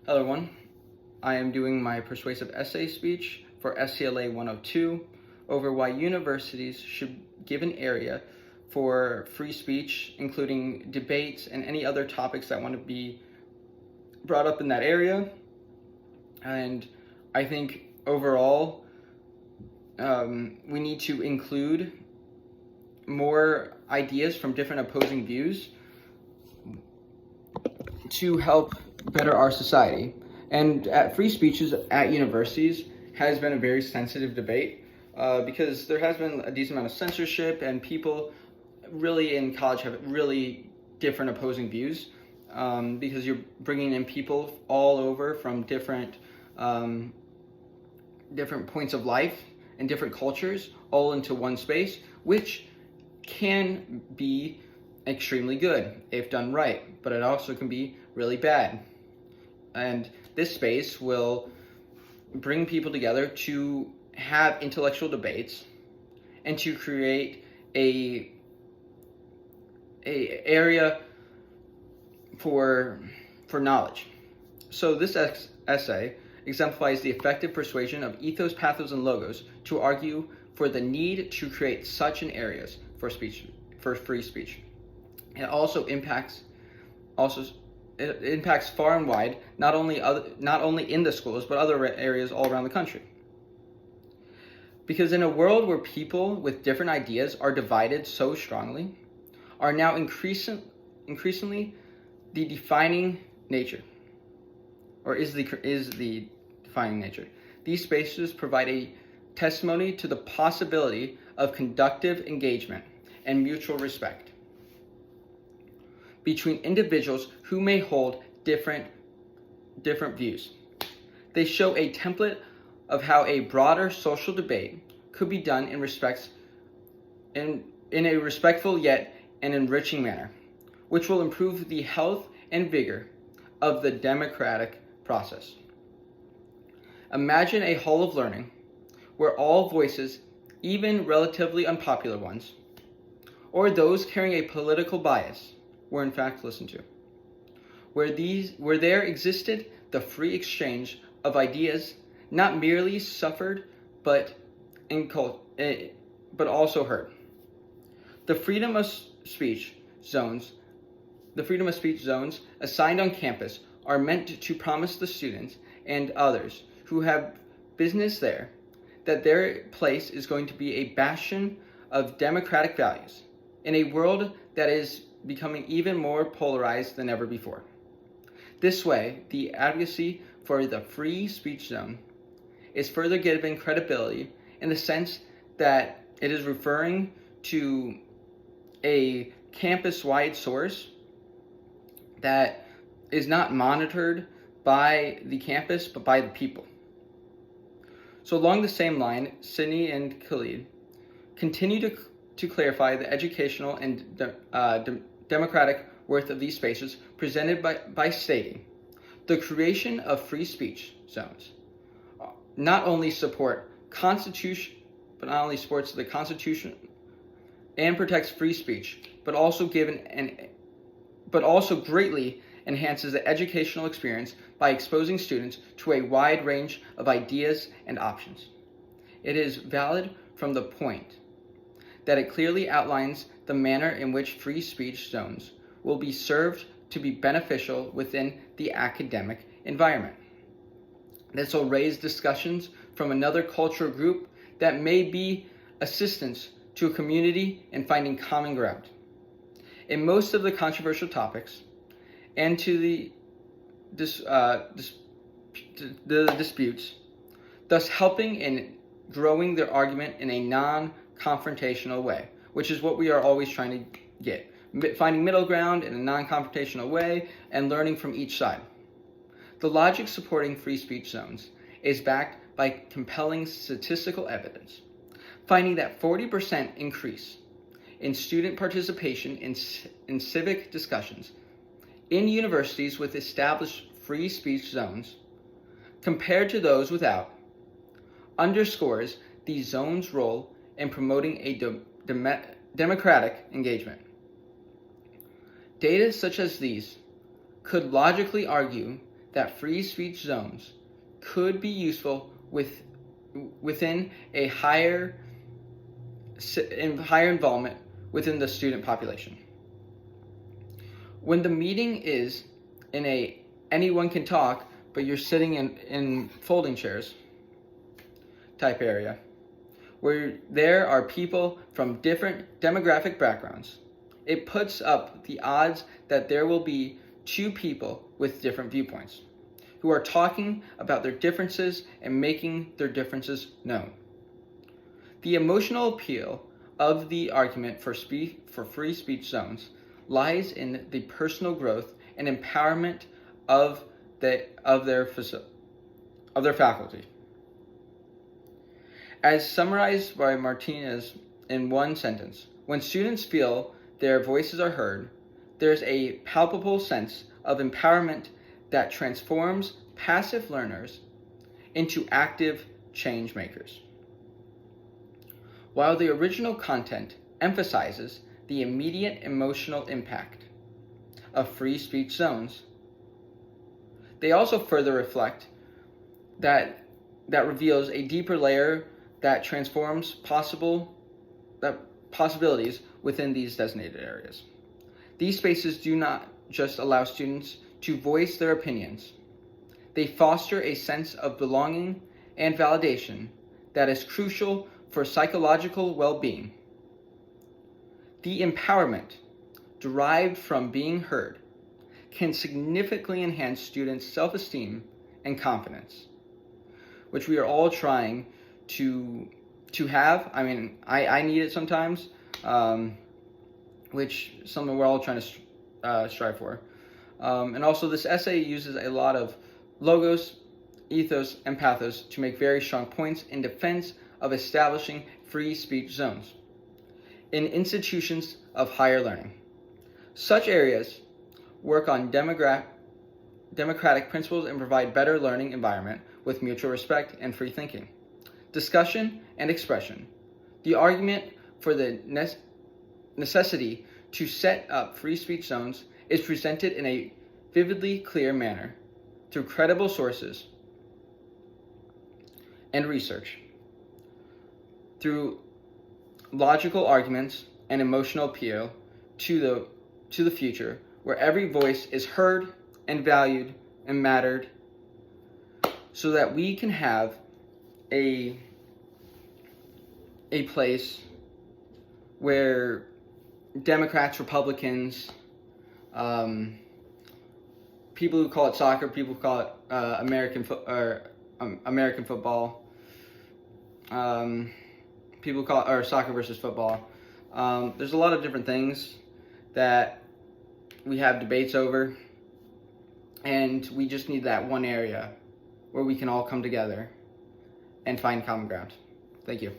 Hello everyone, I am doing my persuasive essay speech for SCLA 102 over why universities should give an area for free speech, including debates and any other topics that want to be brought up in that area. And I think overall, we need to include more ideas from different opposing views to help better our society. And free speeches at universities has been a very sensitive debate because there has been a decent amount of censorship, and people really in college have really different opposing views because you're bringing in people all over from different points of life and different cultures all into one space, which can be extremely good if done right, but it also can be really bad. And this space will bring people together to have intellectual debates and to create a area for knowledge. So this essay exemplifies the effective persuasion of ethos, pathos, and logos to argue for the need to create such an areas for free speech. It also impacts far and wide, not only in the schools, but other areas all around the country. Because in a world where people with different ideas are divided so strongly, are now increasingly the defining nature, or is the defining nature. These spaces provide a testimony to the possibility of conductive engagement and mutual respect between individuals who may hold different views. They show a template of how a broader social debate could be done in a respectful yet an enriching manner, which will improve the health and vigor of the democratic process. Imagine a hall of learning where all voices, even relatively unpopular ones, or those carrying a political bias, were in fact listened to, where there existed the free exchange of ideas, not merely suffered but also heard. The freedom of speech zones assigned on campus are meant to promise the students and others who have business there that their place is going to be a bastion of democratic values in a world that is becoming even more polarized than ever before. This way, the advocacy for the free speech zone is further given credibility in the sense that it is referring to a campus-wide source that is not monitored by the campus but by the people. So along the same line, Sydney and Khalid continue to clarify the educational and democratic worth of these spaces, presented by stating the creation of free speech zones not only supports the Constitution and protects free speech, but also greatly enhances the educational experience by exposing students to a wide range of ideas and options. It is valid from the point that it clearly outlines the manner in which free speech zones will be served to be beneficial within the academic environment. This will raise discussions from another cultural group that may be assistance to a community in finding common ground in most of the controversial topics, and to the disputes, thus helping in growing their argument in a non-confrontational way, which is what we are always trying to get. Finding middle ground in a non-confrontational way and learning from each side. The logic supporting free speech zones is backed by compelling statistical evidence, finding that 40% increase in student participation in civic discussions in universities with established free speech zones compared to those without underscores the zone's role in promoting a democratic engagement. Data such as these could logically argue that free speech zones could be useful within a higher involvement within the student population. When the meeting is in a anyone can talk, but you're sitting in folding chairs type area, where there are people from different demographic backgrounds, it puts up the odds that there will be two people with different viewpoints who are talking about their differences and making their differences known. The emotional appeal of the argument for free speech zones lies in the personal growth and empowerment of their faculty. As summarized by Martinez in one sentence, when students feel their voices are heard, there's a palpable sense of empowerment that transforms passive learners into active change makers. While the original content emphasizes the immediate emotional impact of free speech zones, they also further reflect that reveals a deeper layer that transforms possibilities within these designated areas. These spaces do not just allow students to voice their opinions. They foster a sense of belonging and validation that is crucial for psychological well-being. The empowerment derived from being heard can significantly enhance students' self-esteem and confidence, which we are all trying to have. I mean, I need it sometimes, which is something we're all trying to strive for. And also, this essay uses a lot of logos, ethos, and pathos to make very strong points in defense of establishing free speech zones in institutions of higher learning. Such areas work on democratic principles and provide better learning environment with mutual respect and free thinking, discussion, and expression. The argument for the necessity to set up free speech zones is presented in a vividly clear manner through credible sources and research, through logical arguments and emotional appeal to the future, where every voice is heard and valued and mattered, so that we can have a place where Democrats, Republicans, people who call it soccer, people who call it American football, people call it or soccer versus football. There's a lot of different things that we have debates over, and we just need that one area where we can all come together and find common ground. Thank you.